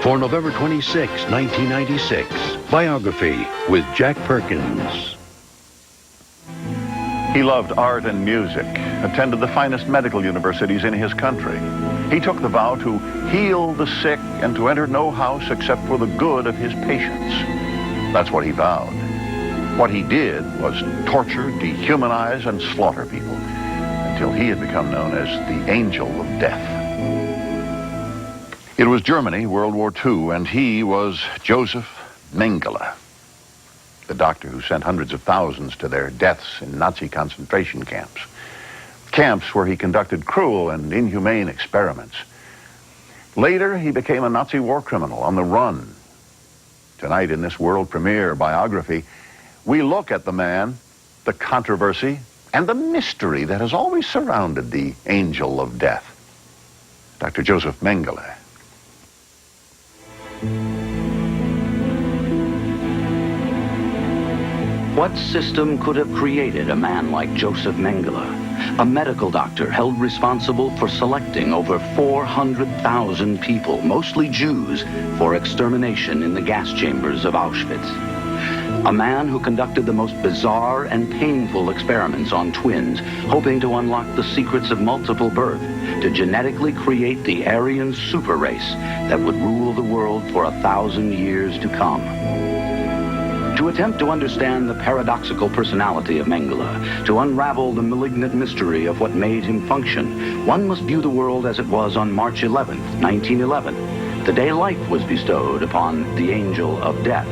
For November 26, 1996, Biography with Jack Perkins. He loved art and music, attended the finest medical universities in his country. He took the vow to heal the sick and to enter no house except for the good of his patients. That's what he vowed. What he did was torture, dehumanize, and slaughter people until he had become known as the Angel of Death. It was Germany, World War II, and he was Josef Mengele, the doctor who sent hundreds of thousands to their deaths in Nazi concentration camps. Camps where he conducted cruel and inhumane experiments. Later, he became a Nazi war criminal on the run. Tonight, in this world premiere biography, we look at the man, the controversy, and the mystery that has always surrounded the Angel of Death, Dr. Josef Mengele. What system could have created a man like Josef Mengele, a medical doctor held responsible for selecting over 400,000 people, mostly Jews, for extermination in the gas chambers of Auschwitz? A man who conducted the most bizarre and painful experiments on twins, hoping to unlock the secrets of multiple birth, to genetically create the Aryan super race that would rule the world for 1,000 years to come. To attempt to understand the paradoxical personality of Mengele, to unravel the malignant mystery of what made him function, one must view the world as it was on March 11th, 1911, the day life was bestowed upon the Angel of Death.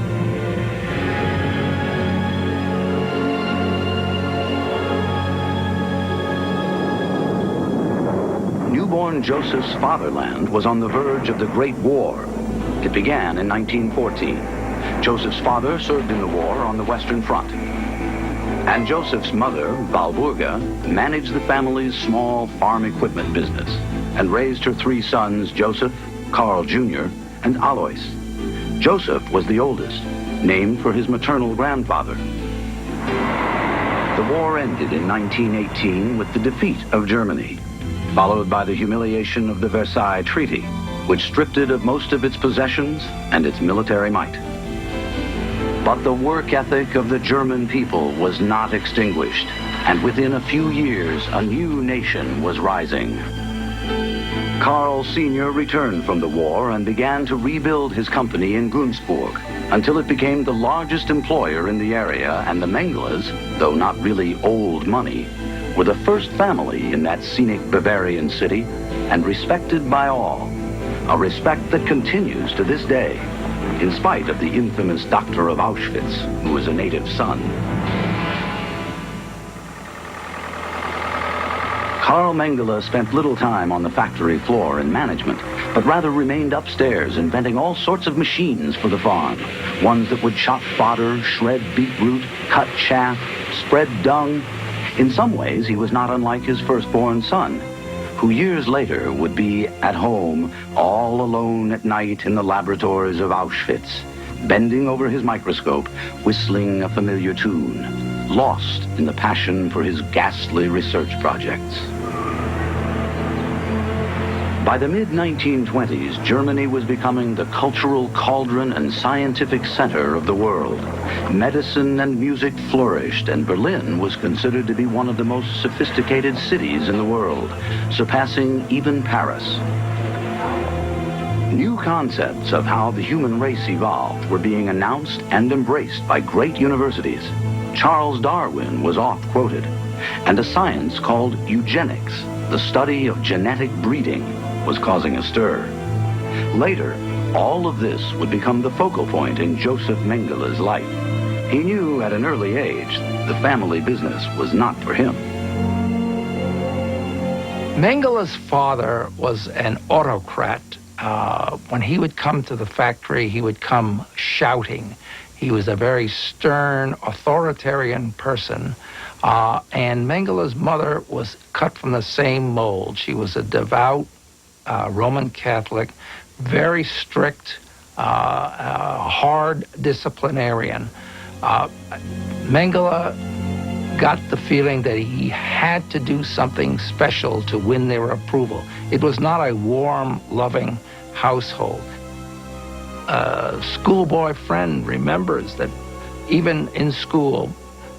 Newborn Joseph's fatherland was on the verge of the Great War. It began in 1914. Joseph's father served in the war on the Western Front. And Joseph's mother, Walburga, managed the family's small farm equipment business and raised her three sons, Joseph, Carl Jr., and Alois. Joseph was the oldest, named for his maternal grandfather. The war ended in 1918 with the defeat of Germany, followed by the humiliation of the Versailles Treaty, which stripped it of most of its possessions and its military might. But the work ethic of the German people was not extinguished, and within a few years, a new nation was rising. Karl Sr. returned from the war and began to rebuild his company in Günzburg until it became the largest employer in the area, and the Mengeles, though not really old money, were the first family in that scenic Bavarian city and respected by all, a respect that continues to this day, in spite of the infamous doctor of Auschwitz, who was a native son. Karl Mengele spent little time on the factory floor in management, but rather remained upstairs inventing all sorts of machines for the farm, ones that would chop fodder, shred beetroot, cut chaff, spread dung. In some ways, he was not unlike his firstborn son, who years later would be at home all alone at night in the laboratories of Auschwitz, bending over his microscope, whistling a familiar tune, lost in the passion for his ghastly research projects. By the mid-1920s, Germany was becoming the cultural cauldron and scientific center of the world. Medicine and music flourished, and Berlin was considered to be one of the most sophisticated cities in the world, surpassing even Paris. New concepts of how the human race evolved were being announced and embraced by great universities. Charles Darwin was oft-quoted, and a science called eugenics, the study of genetic breeding, was causing a stir. Later, all of this would become the focal point in Josef Mengele's life. He knew at an early age the family business was not for him. Mengele's father was an autocrat. When he would come to the factory, he would come shouting. He was a very stern, authoritarian person. And Mengele's mother was cut from the same mold. She was a devout Roman Catholic, very strict, hard disciplinarian. Mengele got the feeling that he had to do something special to win their approval. It was not a warm, loving household. schoolboy friend remembers that even in school,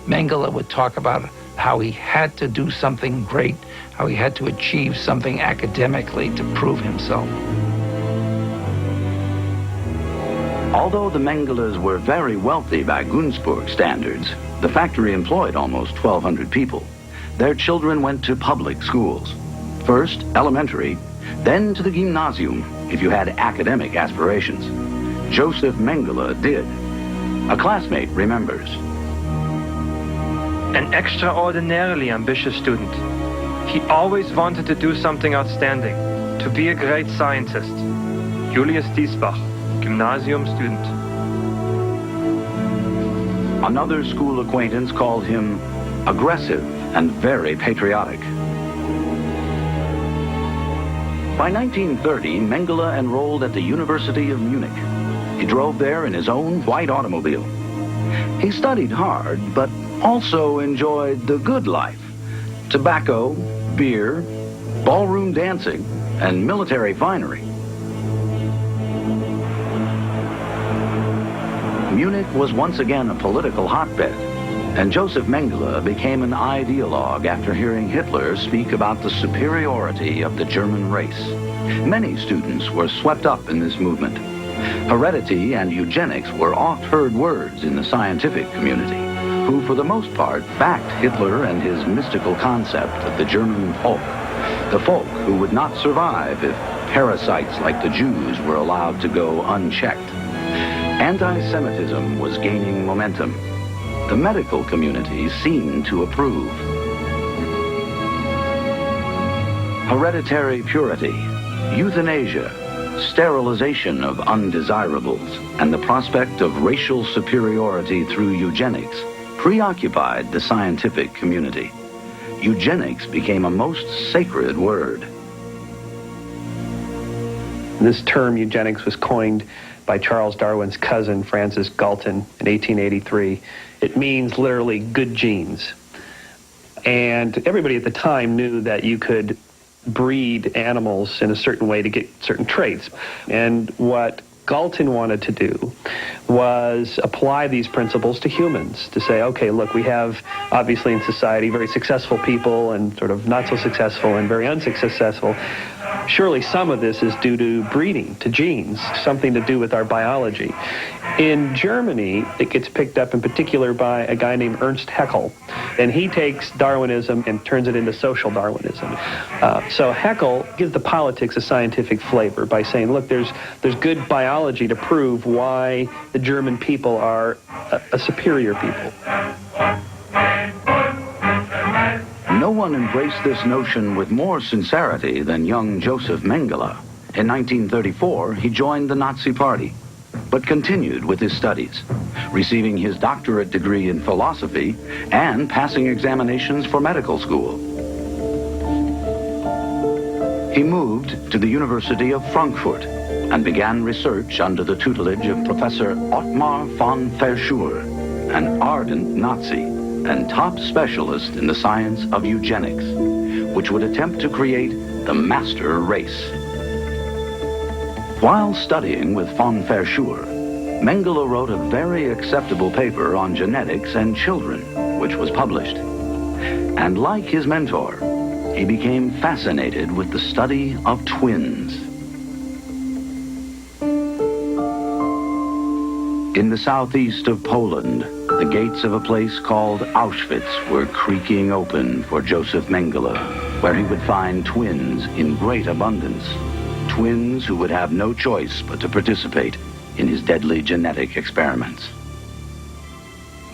Mengele would talk about how he had to do something great, how he had to achieve something academically to prove himself. Although the Mengeles were very wealthy by Günzburg standards, the factory employed almost 1,200 people. Their children went to public schools. First, elementary, then to the gymnasium, if you had academic aspirations. Josef Mengele did. A classmate remembers. An extraordinarily ambitious student. He always wanted to do something outstanding, to be a great scientist. Julius Diesbach, gymnasium student. Another school acquaintance called him aggressive and very patriotic. By 1930, Mengele enrolled at the University of Munich. He drove there in his own white automobile. He studied hard, but also enjoyed the good life. Tobacco, beer, ballroom dancing, and military finery. Munich was once again a political hotbed, and Josef Mengele became an ideologue after hearing Hitler speak about the superiority of the German race. Many students were swept up in this movement. Heredity and eugenics were oft-heard words in the scientific community, who for the most part backed Hitler and his mystical concept of the German folk, the folk who would not survive if parasites like the Jews were allowed to go unchecked. Anti-Semitism was gaining momentum. The medical community seemed to approve. Hereditary purity, euthanasia, sterilization of undesirables, and the prospect of racial superiority through eugenics preoccupied the scientific community. Eugenics became a most sacred word. This term eugenics was coined by Charles Darwin's cousin, Francis Galton, in 1883. It means literally good genes. And everybody at the time knew that you could breed animals in a certain way to get certain traits. And what Galton wanted to do was apply these principles to humans, to say, okay, look, we have obviously in society very successful people and sort of not so successful and very unsuccessful. Surely some of this is due to breeding, to genes, something to do with our biology. In Germany, it gets picked up in particular by a guy named Ernst Haeckel, and he takes Darwinism and turns it into social Darwinism. So Haeckel gives the politics a scientific flavor by saying, look, there's good biology to prove why the German people are a superior people. No one embraced this notion with more sincerity than young Josef Mengele. In 1934, he joined the Nazi Party, but continued with his studies, receiving his doctorate degree in philosophy and passing examinations for medical school. He moved to the University of Frankfurt and began research under the tutelage of Professor Ottmar von Verschuer, an ardent Nazi and top specialist in the science of eugenics, which would attempt to create the master race. While studying with von Verschuer, Mengele wrote a very acceptable paper on genetics and children, which was published. And like his mentor, he became fascinated with the study of twins. In the southeast of Poland, the gates of a place called Auschwitz were creaking open for Josef Mengele, where he would find twins in great abundance. Twins who would have no choice but to participate in his deadly genetic experiments.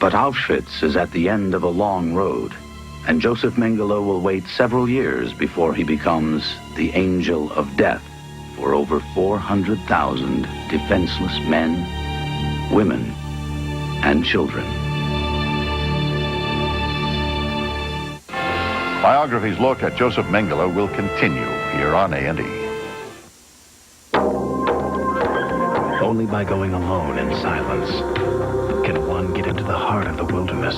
But Auschwitz is at the end of a long road, and Josef Mengele will wait several years before he becomes the angel of death for over 400,000 defenseless men, women, and children. Biography's look at Josef Mengele will continue here on A&E. Only by going alone in silence can one get into the heart of the wilderness.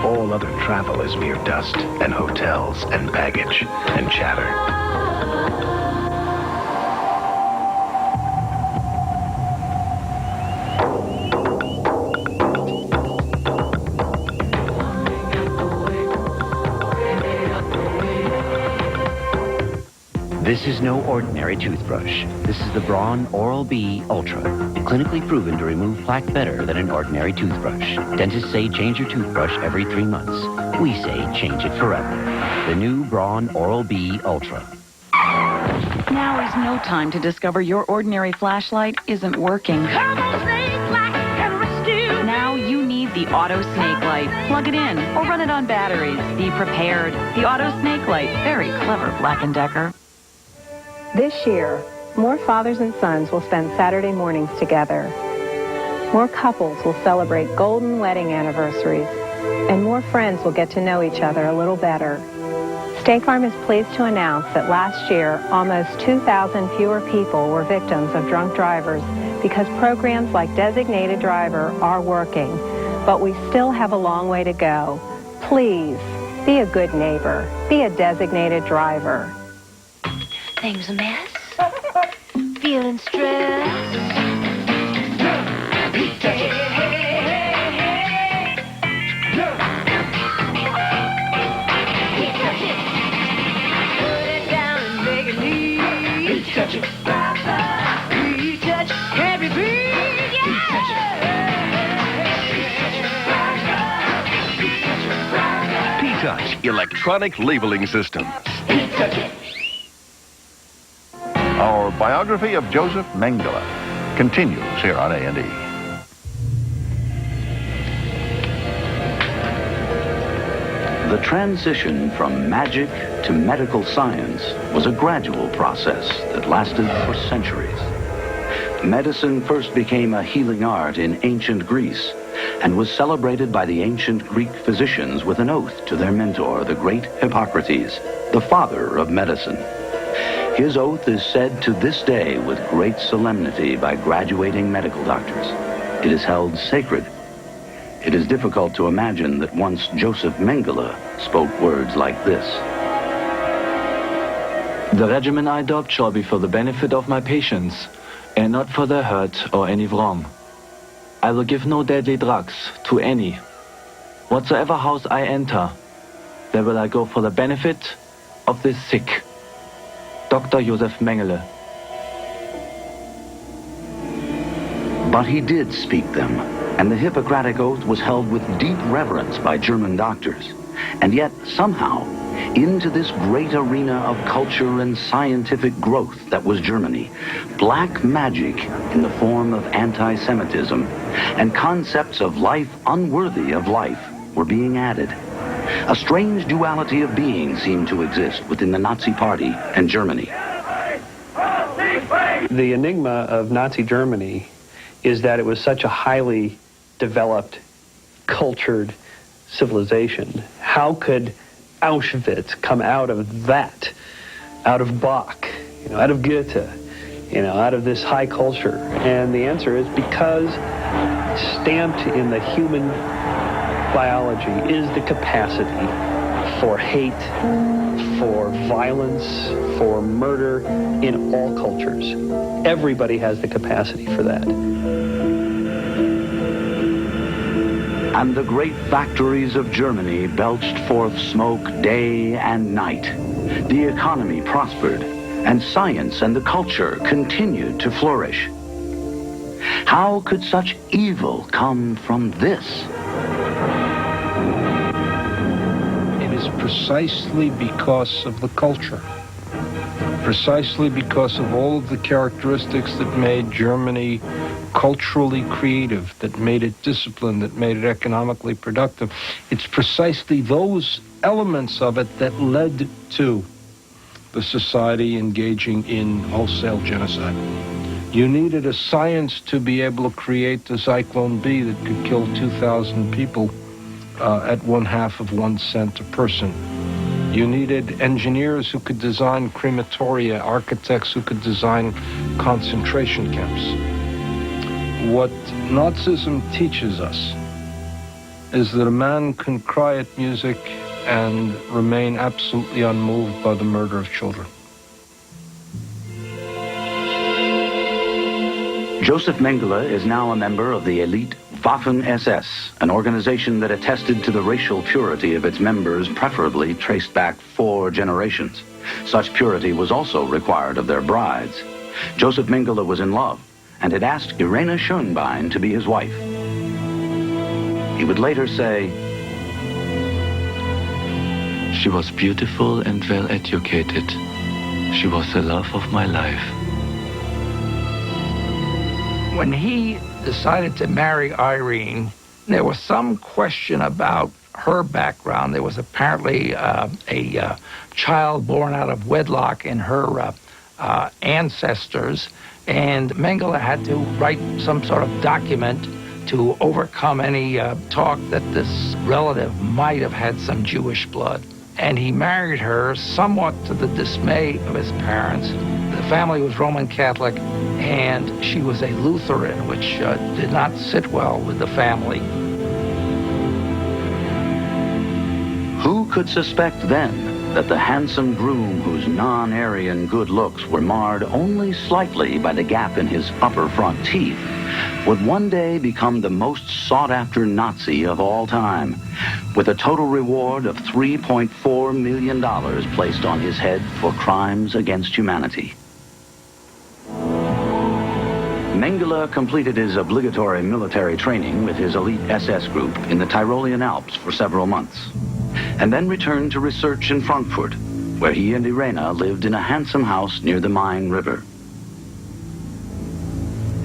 All other travel is mere dust and hotels and baggage and chatter. This is no ordinary toothbrush. This is the Braun Oral-B Ultra. Clinically proven to remove plaque better than an ordinary toothbrush. Dentists say change your toothbrush every 3 months. We say change it forever. The new Braun Oral-B Ultra. Now is no time to discover your ordinary flashlight isn't working. Come on, snake light and rescue. Now you need the Auto Snake Light. Plug it in or run it on batteries. Be prepared. The Auto Snake Light. Very clever, Black & Decker. This year, more fathers and sons will spend Saturday mornings together. More couples will celebrate golden wedding anniversaries. And more friends will get to know each other a little better. State Farm is pleased to announce that last year, almost 2,000 fewer people were victims of drunk drivers because programs like Designated Driver are working. But we still have a long way to go. Please, be a good neighbor. Be a designated driver. Things a mess. Feeling stressed. Touch it. We touch everything. P-Touch electronic labeling systems. Our biography of Josef Mengele continues here on A&E. The transition from magic to medical science was a gradual process that lasted for centuries. Medicine first became a healing art in ancient Greece and was celebrated by the ancient Greek physicians with an oath to their mentor, the great Hippocrates, the father of medicine. His oath is said to this day with great solemnity by graduating medical doctors. It is held sacred. It is difficult to imagine that once Josef Mengele spoke words like this. The regimen I adopt shall be for the benefit of my patients, and not for their hurt or any wrong. I will give no deadly drugs to any. Whatsoever house I enter, there will I go for the benefit of the sick. Dr. Josef Mengele. But he did speak them, and the Hippocratic Oath was held with deep reverence by German doctors. And yet, somehow, into this great arena of culture and scientific growth that was Germany, black magic in the form of anti-Semitism and concepts of life unworthy of life were being added. A strange duality of being seemed to exist within the Nazi Party and Germany. The enigma of Nazi Germany is that it was such a highly developed, cultured civilization. How could Auschwitz come out of that, out of Bach, out of Goethe, out of this high culture? And the answer is because stamped in the human biology is the capacity for hate, for violence, for murder in all cultures. Everybody has the capacity for that. And the great factories of Germany belched forth smoke day and night. The economy prospered, and science and the culture continued to flourish. How could such evil come from this? It is precisely because of the culture, precisely because of all of the characteristics that made Germany culturally creative, that made it disciplined, that made it economically productive. It's precisely those elements of it that led to the society engaging in wholesale genocide. You needed a science to be able to create the Zyklon B that could kill 2,000 people at 1/2 of 1 cent a person. You needed engineers who could design crematoria, architects who could design concentration camps. What Nazism teaches us is that a man can cry at music and remain absolutely unmoved by the murder of children. Josef Mengele is now a member of the elite Waffen-SS, an organization that attested to the racial purity of its members, preferably traced back 4 generations. Such purity was also required of their brides. Josef Mengele was in love and had asked Irena Schönbein to be his wife. He would later say, "She was beautiful and well educated. She was the love of my life." When he decided to marry Irene, there was some question about her background. There was apparently a child born out of wedlock in her ancestors, and Mengele had to write some sort of document to overcome any talk that this relative might have had some Jewish blood. And he married her somewhat to the dismay of his parents. The family was Roman Catholic, and she was a Lutheran, which did not sit well with the family. Who could suspect then that the handsome groom whose non-Aryan good looks were marred only slightly by the gap in his upper front teeth would one day become the most sought-after Nazi of all time, with a total reward of $3.4 million placed on his head for crimes against humanity. Mengele completed his obligatory military training with his elite SS group in the Tyrolean Alps for several months, and then returned to research in Frankfurt, where he and Irena lived in a handsome house near the Main River.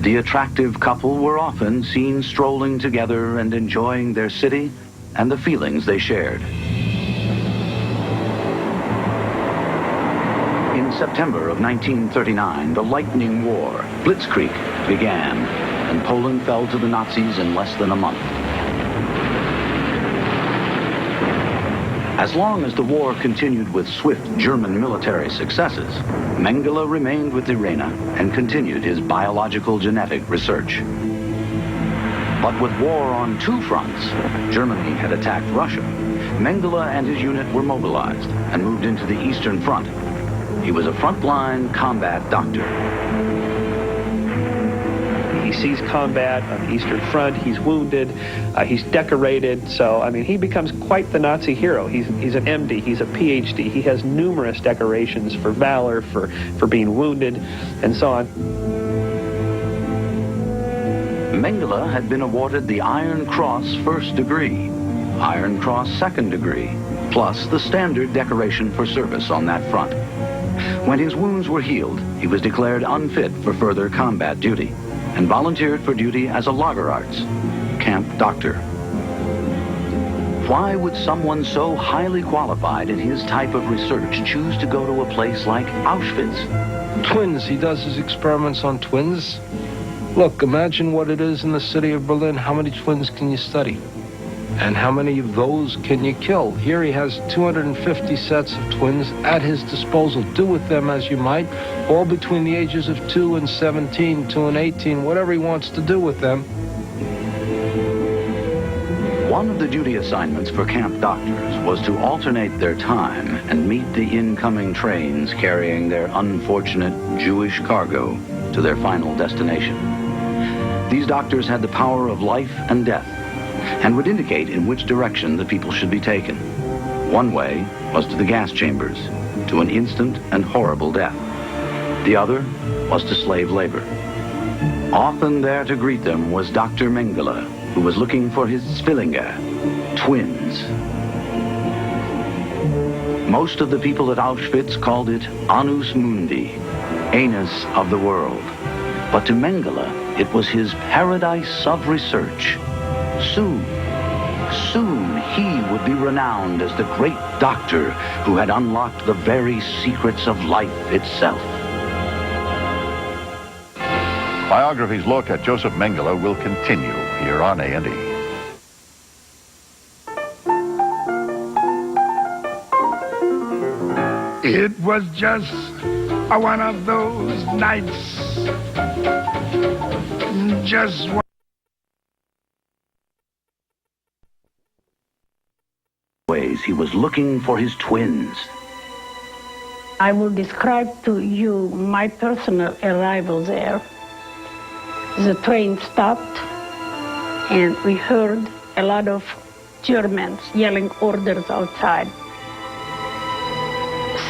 The attractive couple were often seen strolling together and enjoying their city and the feelings they shared. In September of 1939, the Lightning War, Blitzkrieg, began, and Poland fell to the Nazis in less than a month. As long as the war continued with swift German military successes, Mengele remained with Irena and continued his biological genetic research. But with war on two fronts, Germany had attacked Russia. Mengele and his unit were mobilized and moved into the Eastern Front. He was a frontline combat doctor. He sees combat on the Eastern Front. He's wounded. He's decorated. So, I mean, he becomes quite the Nazi hero. He's an MD. He's a PhD. He has numerous decorations for valor, for being wounded, and so on. Mengele had been awarded the Iron Cross First Degree, Iron Cross Second Degree, plus the standard decoration for service on that front. When his wounds were healed, he was declared unfit for further combat duty and volunteered for duty as a Lagerarzt, camp doctor. Why would someone so highly qualified in his type of research choose to go to a place like Auschwitz? Twins. He does his experiments on twins. Look, imagine what it is in the city of Berlin. How many twins can you study? And how many of those can you kill? Here he has 250 sets of twins at his disposal. Do with them as you might, all between the ages of 2 and 17, 2 and 18, whatever he wants to do with them. One of the duty assignments for camp doctors was to alternate their time and meet the incoming trains carrying their unfortunate Jewish cargo to their final destination. These doctors had the power of life and death and would indicate in which direction the people should be taken. One way was to the gas chambers, to an instant and horrible death. The other was to slave labor. Often there to greet them was Dr. Mengele, who was looking for his Zwillinge, twins. Most of the people at Auschwitz called it Annus Mundi, anus of the world. But to Mengele, it was his paradise of research. Soon he would be renowned as the great doctor who had unlocked the very secrets of life itself. Biography's look at Josef Mengele will continue here on A&E. It was just one of those nights. Just one. Ways he was looking for his twins. I will describe to you my personal arrival there. The train stopped, and we heard a lot of Germans yelling orders outside.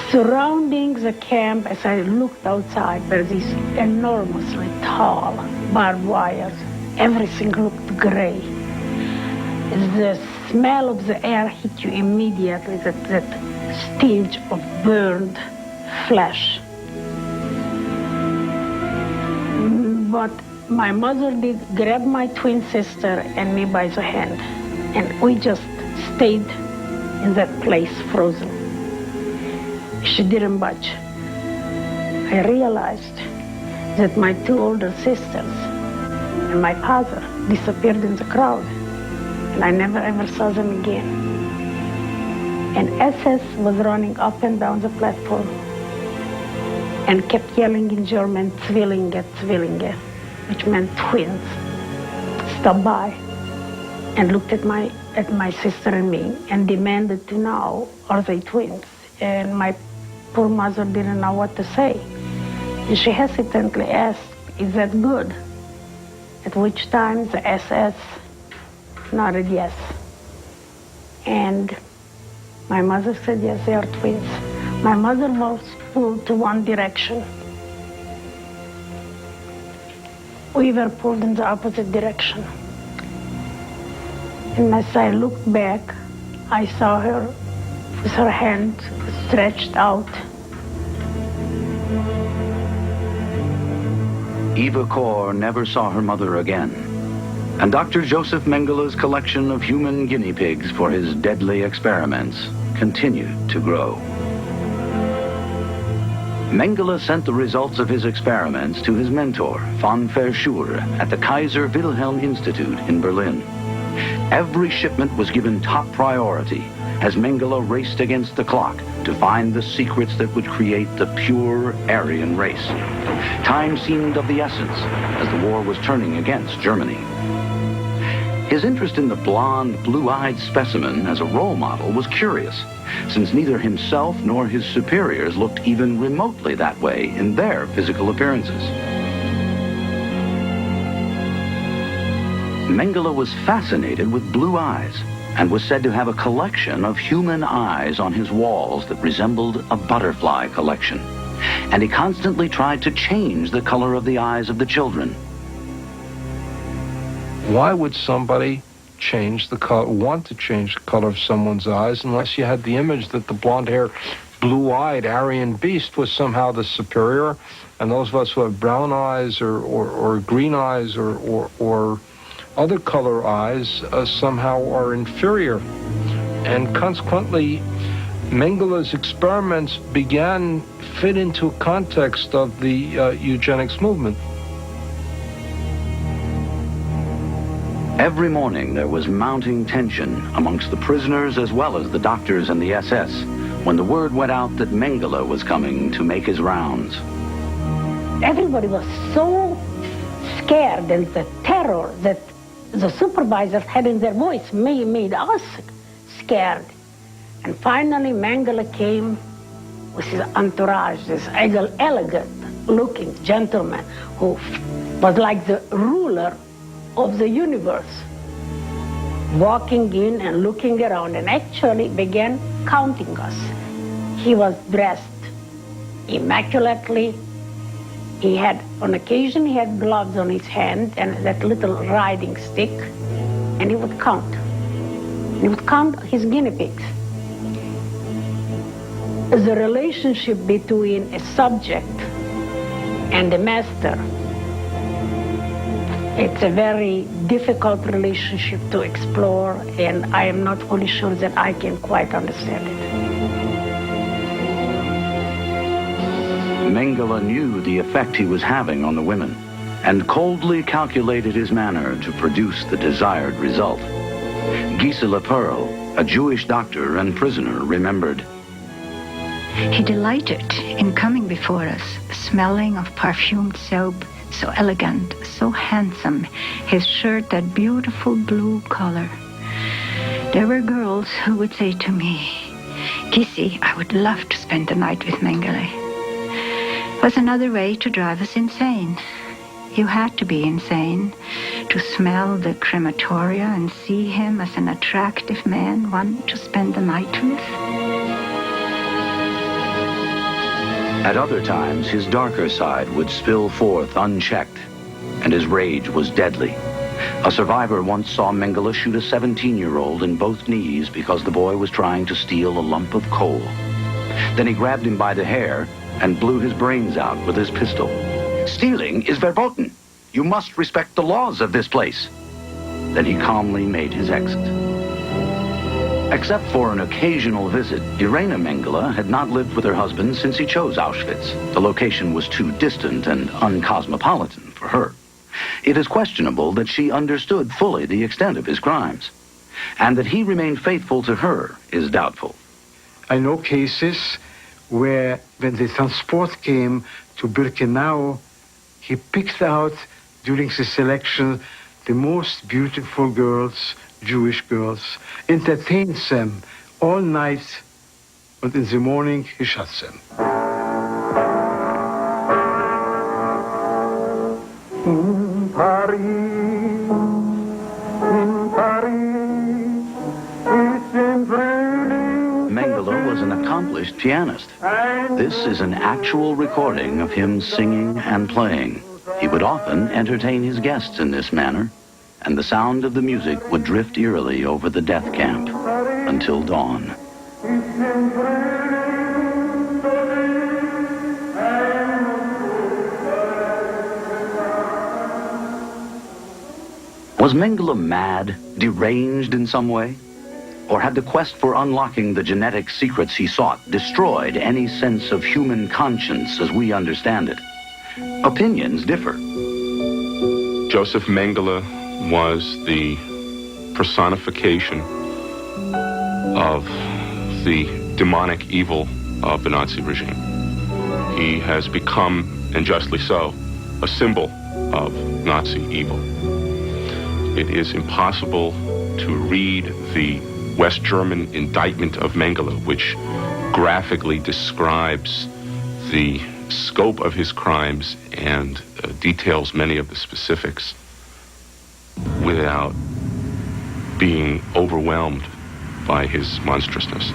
Surrounding the camp, as I looked outside, were these enormously tall barbed wires. Everything looked gray. The smell of the air hit you immediately, that stench of burned flesh. But my mother did grab my twin sister and me by the hand, and we just stayed in that place frozen. She didn't budge. I realized that my two older sisters and my father disappeared in the crowd, and I never ever saw them again. An SS was running up and down the platform and kept yelling in German, Zwillinge, Zwillinge, which meant twins. Stopped by and looked at my sister and me and demanded to know, are they twins? And my poor mother didn't know what to say. And she hesitantly asked, is that good? At which time the SS nodded yes. And my mother said, yes, they are twins. My mother was pulled to one direction. We were pulled in the opposite direction. And as I looked back, I saw her with her hand stretched out. Eva Kor never saw her mother again, and Dr. Josef Mengele's collection of human guinea pigs for his deadly experiments continued to grow. Mengele sent the results of his experiments to his mentor, von Verschuer, at the Kaiser Wilhelm Institute in Berlin. Every shipment was given top priority as Mengele raced against the clock to find the secrets that would create the pure Aryan race. Time seemed of the essence as the war was turning against Germany. His interest in the blonde, blue-eyed specimen as a role model was curious, since neither himself nor his superiors looked even remotely that way in their physical appearances. Mengele was fascinated with blue eyes and was said to have a collection of human eyes on his walls that resembled a butterfly collection. And he constantly tried to change the color of the eyes of the children. Why would somebody want to change the color of someone's eyes unless you had the image that the blonde-haired, blue-eyed Aryan beast was somehow the superior, and those of us who have brown eyes or green eyes or other color eyes somehow are inferior. And consequently, Mengele's experiments fit into a context of the eugenics movement. Every morning there was mounting tension amongst the prisoners as well as the doctors and the SS when the word went out that Mengele was coming to make his rounds. Everybody was so scared, and the terror that the supervisors had in their voice made us scared. And finally Mengele came with his entourage, this elegant-looking gentleman who was like the ruler of the universe, walking in and looking around, and actually began counting us. He was dressed immaculately. On occasion, he had gloves on his hand and that little riding stick, and he would count. He would count his guinea pigs. The relationship between a subject and a master, it's a very difficult relationship to explore, and I am not fully sure that I can quite understand it. Mengele knew the effect he was having on the women and coldly calculated his manner to produce the desired result. Gisela Pearl, a Jewish doctor and prisoner, remembered. He delighted in coming before us, smelling of perfumed soap, so elegant, so handsome, his shirt that beautiful blue color. There were girls who would say to me, "Kissy, I would love to spend the night with Mengele." It was another way to drive us insane. You had to be insane to smell the crematoria and see him as an attractive man, one to spend the night with. At other times, his darker side would spill forth unchecked, and his rage was deadly. A survivor once saw Mengele shoot a 17-year-old in both knees because the boy was trying to steal a lump of coal. Then he grabbed him by the hair and blew his brains out with his pistol. "Stealing is verboten. You must respect the laws of this place." Then he calmly made his exit. Except for an occasional visit, Irena Mengele had not lived with her husband since he chose Auschwitz. The location was too distant and uncosmopolitan for her. It is questionable that she understood fully the extent of his crimes, and that he remained faithful to her is doubtful. I know cases where when the transport came to Birkenau, he picked out during the selection the most beautiful girls, Jewish girls, entertained them all night, and in the morning he shot them. In Paris, Mengele was an accomplished pianist. This is an actual recording of him singing and playing. He would often entertain his guests in this manner, and the sound of the music would drift eerily over the death camp until dawn. Was Mengele mad, deranged in some way? Or had the quest for unlocking the genetic secrets he sought destroyed any sense of human conscience as we understand it? Opinions differ. Josef Mengele was the personification of the demonic evil of the Nazi regime. He has become, and justly so, a symbol of Nazi evil. It is impossible to read the West German indictment of Mengele, which graphically describes the scope of his crimes and details many of the specifics, without being overwhelmed by his monstrousness.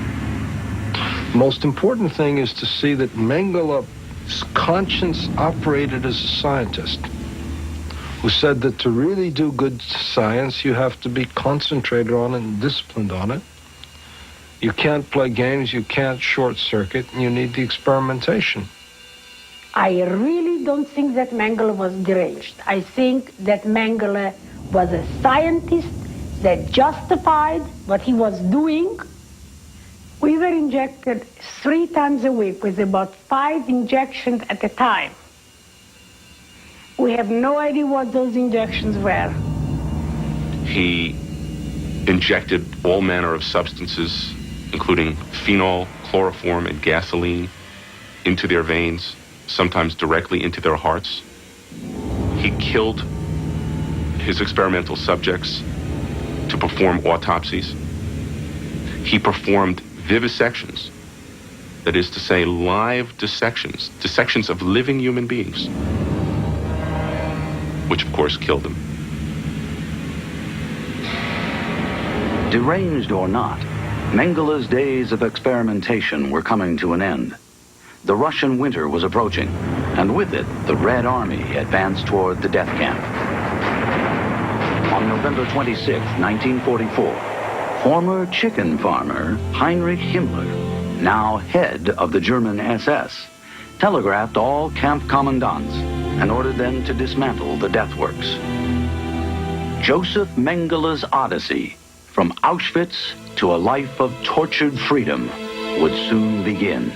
Most important thing is to see that Mengele's conscience operated as a scientist, who said that to really do good science, you have to be concentrated on it and disciplined on it. You can't play games, you can't short circuit, and you need the experimentation. I really don't think that Mengele was deranged. I think that Mengele was a scientist that justified what he was doing. We were injected 3 times a week with about 5 injections at a time. We have no idea what those injections were. He injected all manner of substances, including phenol, chloroform, and gasoline, into their veins, sometimes directly into their hearts. He killed his experimental subjects to perform autopsies. He performed vivisections, that is to say, live dissections of living human beings, which of course killed him. Deranged or not, Mengele's days of experimentation were coming to an end. The Russian winter was approaching, and with it, the Red Army advanced toward the death camp. On November 26, 1944, former chicken farmer Heinrich Himmler, now head of the German SS, telegraphed all camp commandants and ordered them to dismantle the death works. Josef Mengele's odyssey from Auschwitz to a life of tortured freedom would soon begin.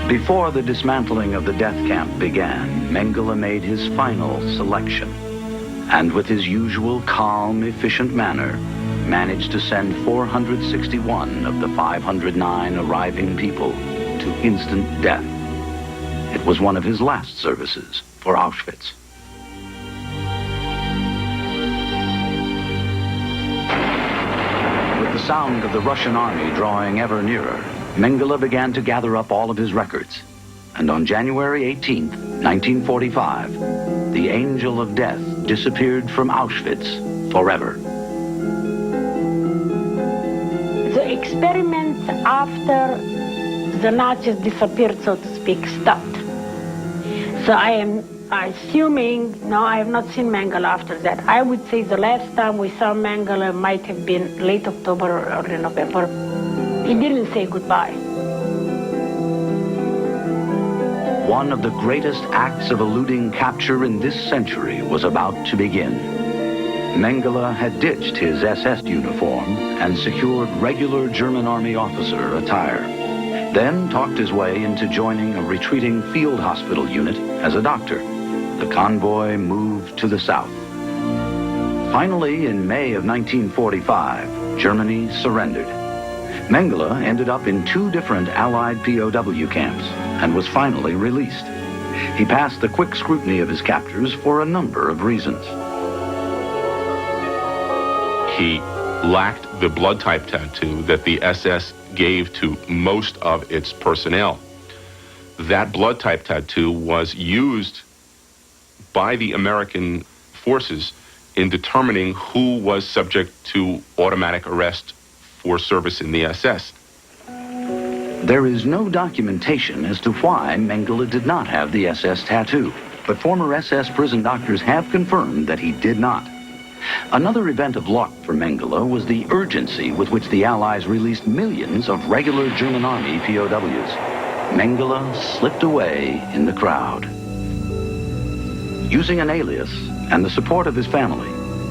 Before the dismantling of the death camp began, Mengele made his final selection, and with his usual calm, efficient manner, managed to send 461 of the 509 arriving people to instant death. It was one of his last services for Auschwitz. With the sound of the Russian army drawing ever nearer, Mengele began to gather up all of his records. And on January 18, 1945, the Angel of Death disappeared from Auschwitz forever. experiment after the Nazis disappeared, so to speak, stopped. So I am assuming, no, I have not seen Mengele after that. I would say the last time we saw Mengele might have been late October or early November. He didn't say goodbye. One of the greatest acts of eluding capture in this century was about to begin. Mengele had ditched his SS uniform and secured regular German army officer attire. Then talked his way into joining a retreating field hospital unit as a doctor. The convoy moved to the south. Finally, in May of 1945, Germany surrendered. Mengele ended up in 2 different Allied POW camps and was finally released. He passed the quick scrutiny of his captors for a number of reasons. He lacked the blood type tattoo that the SS gave to most of its personnel. That blood type tattoo was used by the American forces in determining who was subject to automatic arrest for service in the SS. There is no documentation as to why Mengele did not have the SS tattoo, but former SS prison doctors have confirmed that he did not. Another event of luck for Mengele was the urgency with which the Allies released millions of regular German army POWs. Mengele slipped away in the crowd. Using an alias and the support of his family,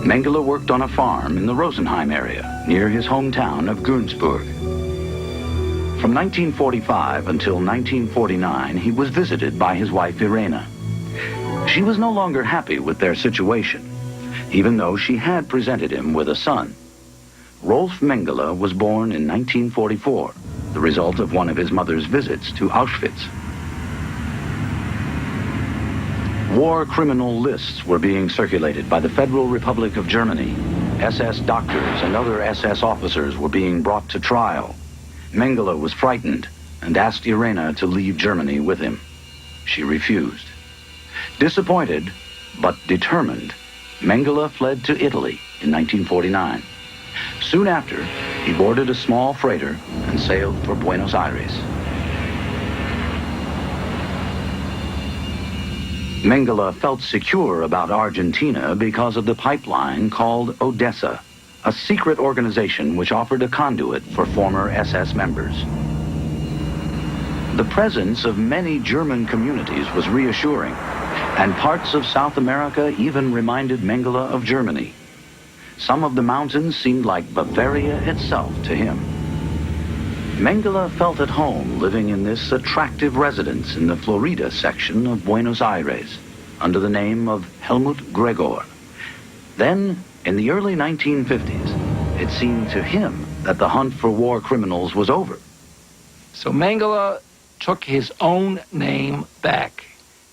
Mengele worked on a farm in the Rosenheim area near his hometown of Günzburg. From 1945 until 1949, he was visited by his wife Irena. She was no longer happy with their situation, even though she had presented him with a son. Rolf Mengele was born in 1944, the result of one of his mother's visits to Auschwitz. War criminal lists were being circulated by the Federal Republic of Germany. SS doctors and other SS officers were being brought to trial. Mengele was frightened and asked Irena to leave Germany with him. She refused. Disappointed, but determined, Mengele fled to Italy in 1949. Soon after, he boarded a small freighter and sailed for Buenos Aires. Mengele felt secure about Argentina because of the pipeline called Odessa, a secret organization which offered a conduit for former SS members. The presence of many German communities was reassuring, and parts of South America even reminded Mengele of Germany. Some of the mountains seemed like Bavaria itself to him. Mengele felt at home living in this attractive residence in the Florida section of Buenos Aires under the name of Helmut Gregor. Then, in the early 1950s, it seemed to him that the hunt for war criminals was over. So Mengele took his own name back.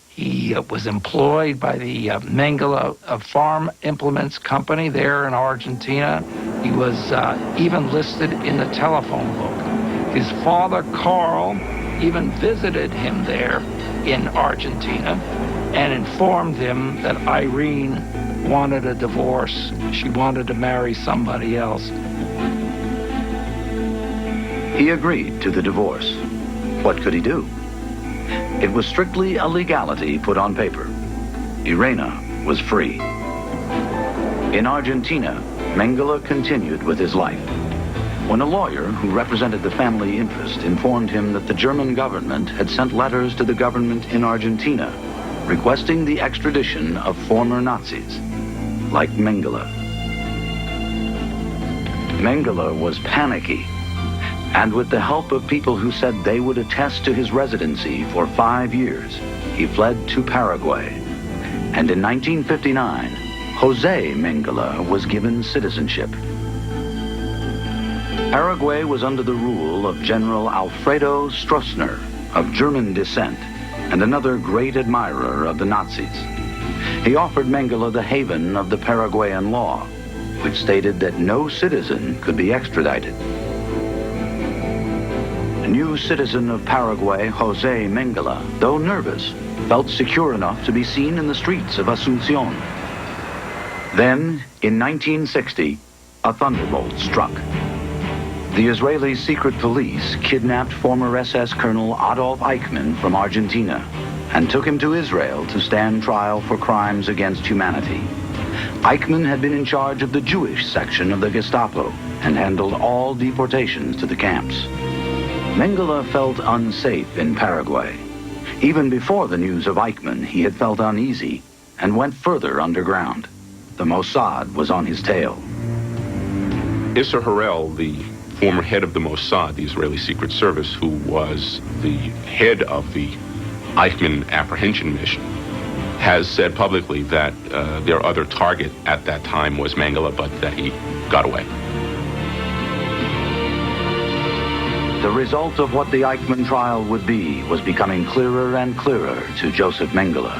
He was employed by the Mengele Farm Implements Company there in Argentina. He was even listed in the telephone book. His father, Carl, even visited him there in Argentina and informed him that Irene wanted a divorce. She wanted to marry somebody else. He agreed to the divorce. What could he do? It was strictly a legality put on paper. Irena was free. In Argentina, Mengele continued with his life. When a lawyer who represented the family interest informed him that the German government had sent letters to the government in Argentina requesting the extradition of former Nazis, like Mengele. Mengele was panicky, and with the help of people who said they would attest to his residency for 5 years, he fled to Paraguay. And in 1959, Jose Mengele was given citizenship. Paraguay was under the rule of General Alfredo Stroessner, of German descent, and another great admirer of the Nazis. He offered Mengele the haven of the Paraguayan law, which stated that no citizen could be extradited. The new citizen of Paraguay, Jose Mengele, though nervous, felt secure enough to be seen in the streets of Asunción. Then, in 1960, a thunderbolt struck. The Israeli secret police kidnapped former SS Colonel Adolf Eichmann from Argentina and took him to Israel to stand trial for crimes against humanity. Eichmann had been in charge of the Jewish section of the Gestapo and handled all deportations to the camps. Mengele felt unsafe in Paraguay. Even before the news of Eichmann, he had felt uneasy and went further underground. The Mossad was on his tail. Isser Harel, the former head of the Mossad, the Israeli Secret Service, who was the head of the Eichmann apprehension mission, has said publicly that their other target at that time was Mengele, but that he got away. The result of what the Eichmann trial would be was becoming clearer and clearer to Josef Mengele.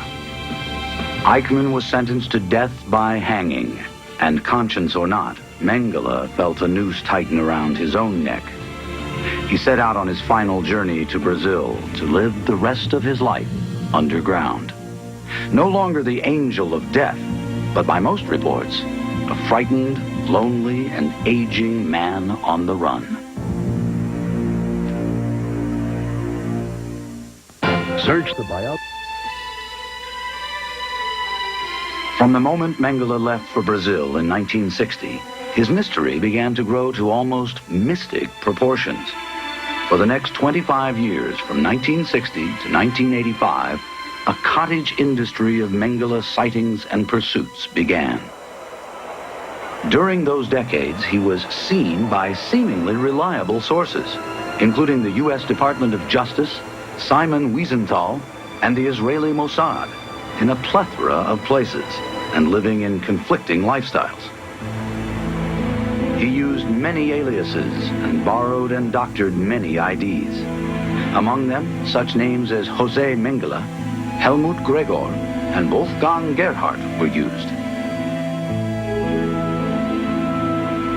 Eichmann was sentenced to death by hanging, and conscience or not, Mengele felt a noose tighten around his own neck. He set out on his final journey to Brazil to live the rest of his life underground. No longer the angel of death, but by most reports, a frightened, lonely, and aging man on the run. Search the biography. From the moment Mengele left for Brazil in 1960, his mystery began to grow to almost mystic proportions. For the next 25 years, from 1960 to 1985, a cottage industry of Mengele sightings and pursuits began. During those decades, he was seen by seemingly reliable sources, including the U.S. Department of Justice, Simon Wiesenthal, and the Israeli Mossad, in a plethora of places and living in conflicting lifestyles. He used many aliases and borrowed and doctored many IDs. Among them, such names as Jose Mengele, Helmut Gregor, and Wolfgang Gerhardt were used.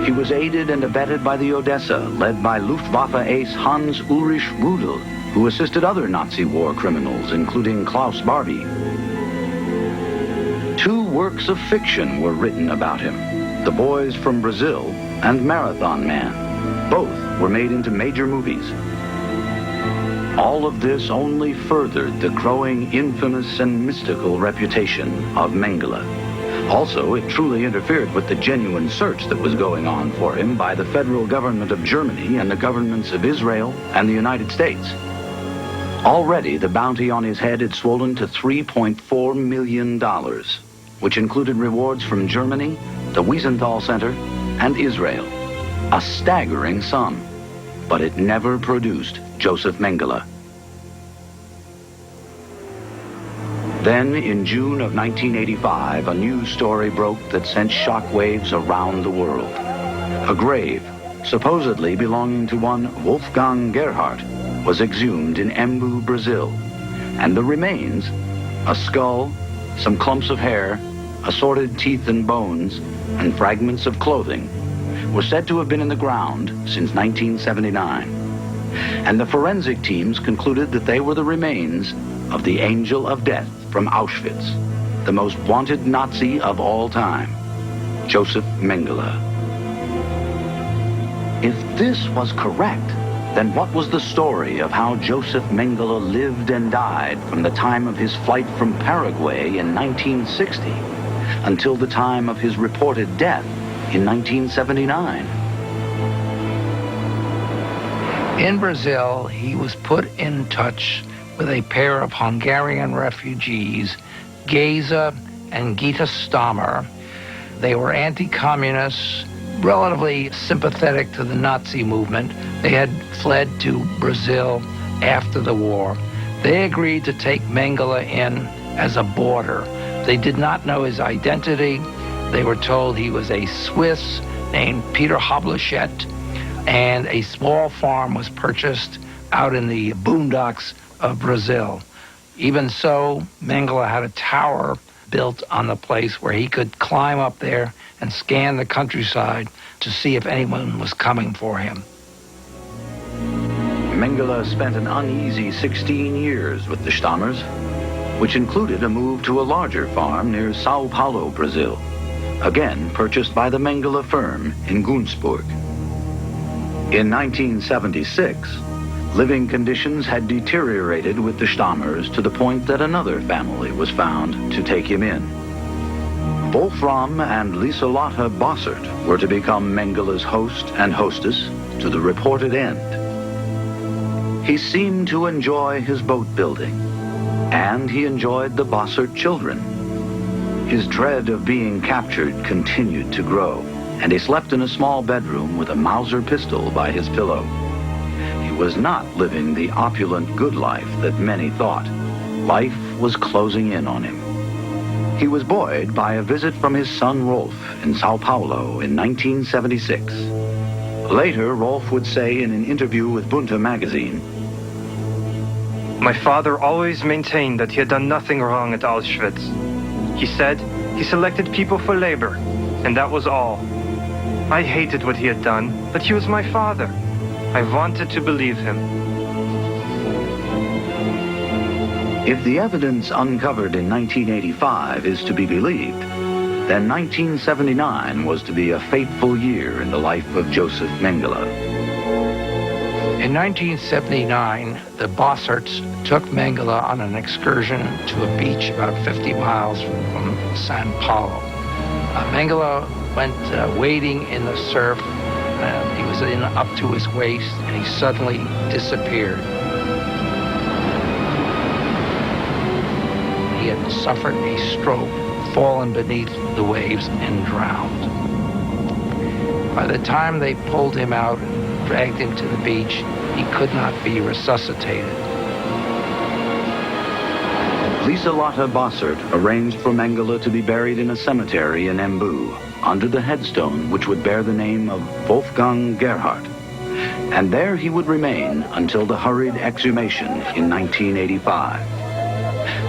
He was aided and abetted by the Odessa, led by Luftwaffe ace Hans Ulrich Rudel, who assisted other Nazi war criminals, including Klaus Barbie. 2 works of fiction were written about him, The Boys from Brazil and Marathon Man. Both were made into major movies. All of this only furthered the growing infamous and mystical reputation of Mengele. Also, it truly interfered with the genuine search that was going on for him by the federal government of Germany and the governments of Israel and the United States. Already, the bounty on his head had swollen to $3.4 million, which included rewards from Germany, the Wiesenthal Center, and Israel. A staggering sum, but it never produced Josef Mengele. Then, in June of 1985, a news story broke that sent shockwaves around the world. A grave, supposedly belonging to one Wolfgang Gerhardt, was exhumed in Embu, Brazil, and the remains, a skull, some clumps of hair, assorted teeth and bones, and fragments of clothing, were said to have been in the ground since 1979. And the forensic teams concluded that they were the remains of the Angel of Death from Auschwitz, the most wanted Nazi of all time, Josef Mengele. If this was correct, then what was the story of how Josef Mengele lived and died from the time of his flight from Paraguay in 1960 until the time of his reported death in 1979? In Brazil, he was put in touch with a pair of Hungarian refugees, Geza and Gita Stammer. They were anti-communists, relatively sympathetic to the Nazi movement. They had fled to Brazil after the war. They agreed to take Mengele in as a boarder. They did not know his identity. They were told he was a Swiss named Peter Hablechet, and a small farm was purchased out in the boondocks of Brazil. Even so, Mengele had a tower built on the place where he could climb up there and scan the countryside to see if anyone was coming for him. Mengele spent an uneasy 16 years with the Stammers, which included a move to a larger farm near Sao Paulo, Brazil, again purchased by the Mengele firm in Günzburg. In 1976, living conditions had deteriorated with the Stammers to the point that another family was found to take him in. Wolfram and Lieselotte Bossert were to become Mengele's host and hostess to the reported end. He seemed to enjoy his boat building, and he enjoyed the Bossert children. His dread of being captured continued to grow, and he slept in a small bedroom with a Mauser pistol by his pillow. He was not living the opulent good life that many thought. Life was closing in on him. He was buoyed by a visit from his son Rolf in Sao Paulo in 1976. Later, Rolf would say in an interview with Bunte magazine, "My father always maintained that he had done nothing wrong at Auschwitz. He said he selected people for labor, and that was all. I hated what he had done, but he was my father. I wanted to believe him." If the evidence uncovered in 1985 is to be believed, then 1979 was to be a fateful year in the life of Josef Mengele. In 1979, the Bosserts took Mengele on an excursion to a beach about 50 miles from Sao Paulo. Mengele went wading in the surf. He was up to his waist, and he suddenly disappeared. He had suffered a stroke, fallen beneath the waves, and drowned. By the time they pulled him out and dragged him to the beach, he could not be resuscitated. Lieselotte Bossert arranged for Mengele to be buried in a cemetery in Embu, under the headstone which would bear the name of Wolfgang Gerhardt. And there he would remain until the hurried exhumation in 1985.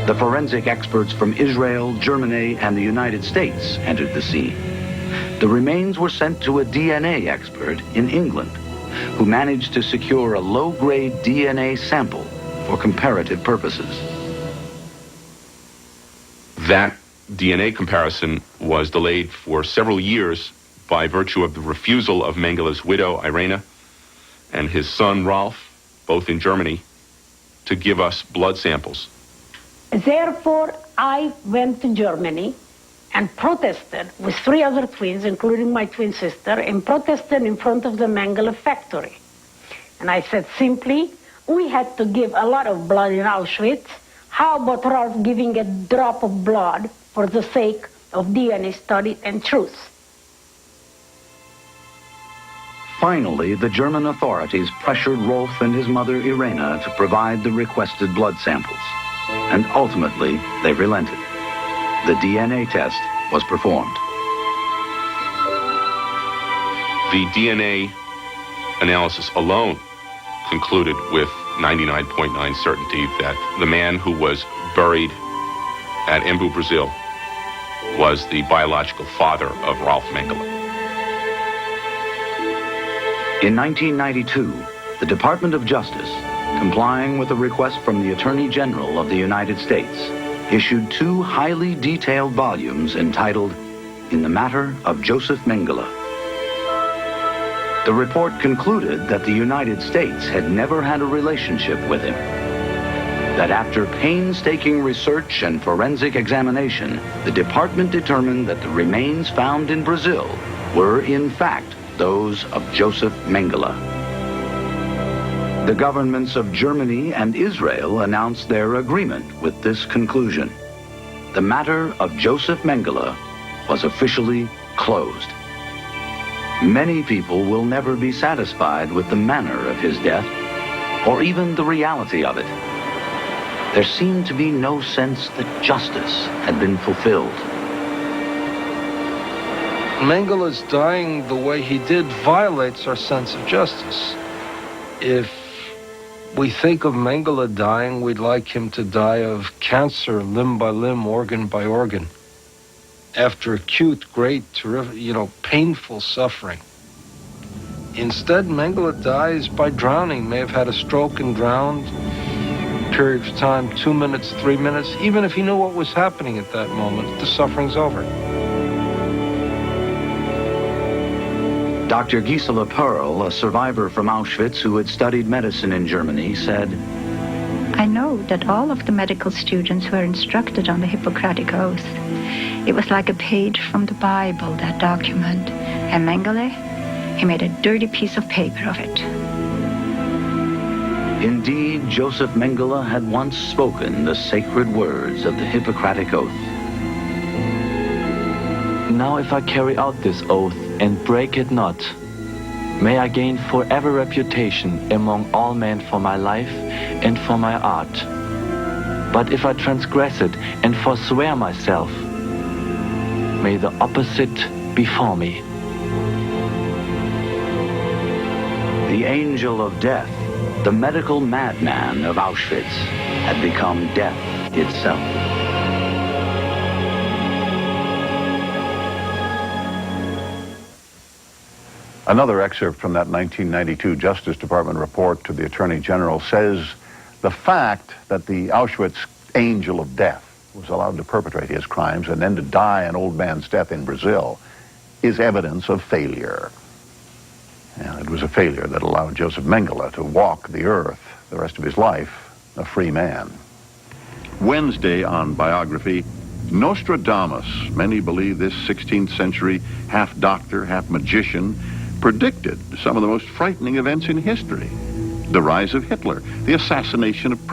The forensic experts from Israel, Germany, and the United States entered the scene. The remains were sent to a DNA expert in England, who managed to secure a low-grade DNA sample for comparative purposes. That DNA comparison was delayed for several years by virtue of the refusal of Mengele's widow, Irena, and his son, Ralph, both in Germany, to give us blood samples. Therefore, I went to Germany and protested with 3 other twins, including my twin sister, and protested in front of the Mengele factory. And I said simply, we had to give a lot of blood in Auschwitz. How about Ralph giving a drop of blood for the sake of DNA study and truth? Finally, the German authorities pressured Rolf and his mother Irena to provide the requested blood samples. And ultimately, they relented. The DNA test was performed. The DNA analysis alone concluded with 99.9 certainty that the man who was buried at Embu, Brazil, was the biological father of Ralph Mengele. In 1992, the Department of Justice, complying with a request from the Attorney General of the United States, issued 2 highly detailed volumes entitled In the Matter of Josef Mengele. The report concluded that the United States had never had a relationship with him. That after painstaking research and forensic examination, the department determined that the remains found in Brazil were in fact those of Josef Mengele. The governments of Germany and Israel announced their agreement with this conclusion. The matter of Josef Mengele was officially closed. Many people will never be satisfied with the manner of his death, or even the reality of it. There seemed to be no sense that justice had been fulfilled. Mengele's dying the way he did violates our sense of justice. If we think of Mengele dying, we'd like him to die of cancer, limb by limb, organ by organ, after acute, great, terrific, painful suffering. Instead, Mengele dies by drowning. May have had a stroke and drowned. Period of time, 2 minutes, 3 minutes. Even if he knew what was happening at that moment, the suffering's over. Dr. Gisela Perl, a survivor from Auschwitz who had studied medicine in Germany, said, I know that all of the medical students were instructed on the Hippocratic Oath. It was like a page from the Bible, that document. And Mengele, he made a dirty piece of paper of it. Indeed, Josef Mengele had once spoken the sacred words of the Hippocratic Oath. Now if I carry out this oath and break it not, may I gain forever reputation among all men for my life and for my art. But if I transgress it and forswear myself, may the opposite befall me. The angel of death, the medical madman of Auschwitz, had become death itself. Another excerpt from that 1992 Justice Department report to the Attorney General says the fact that the Auschwitz angel of death was allowed to perpetrate his crimes and then to die an old man's death in Brazil is evidence of failure. And it was a failure that allowed Josef Mengele to walk the earth the rest of his life, a free man. Wednesday on Biography, Nostradamus, many believe this 16th century half-doctor, half-magician, predicted some of the most frightening events in history. The rise of Hitler, the assassination of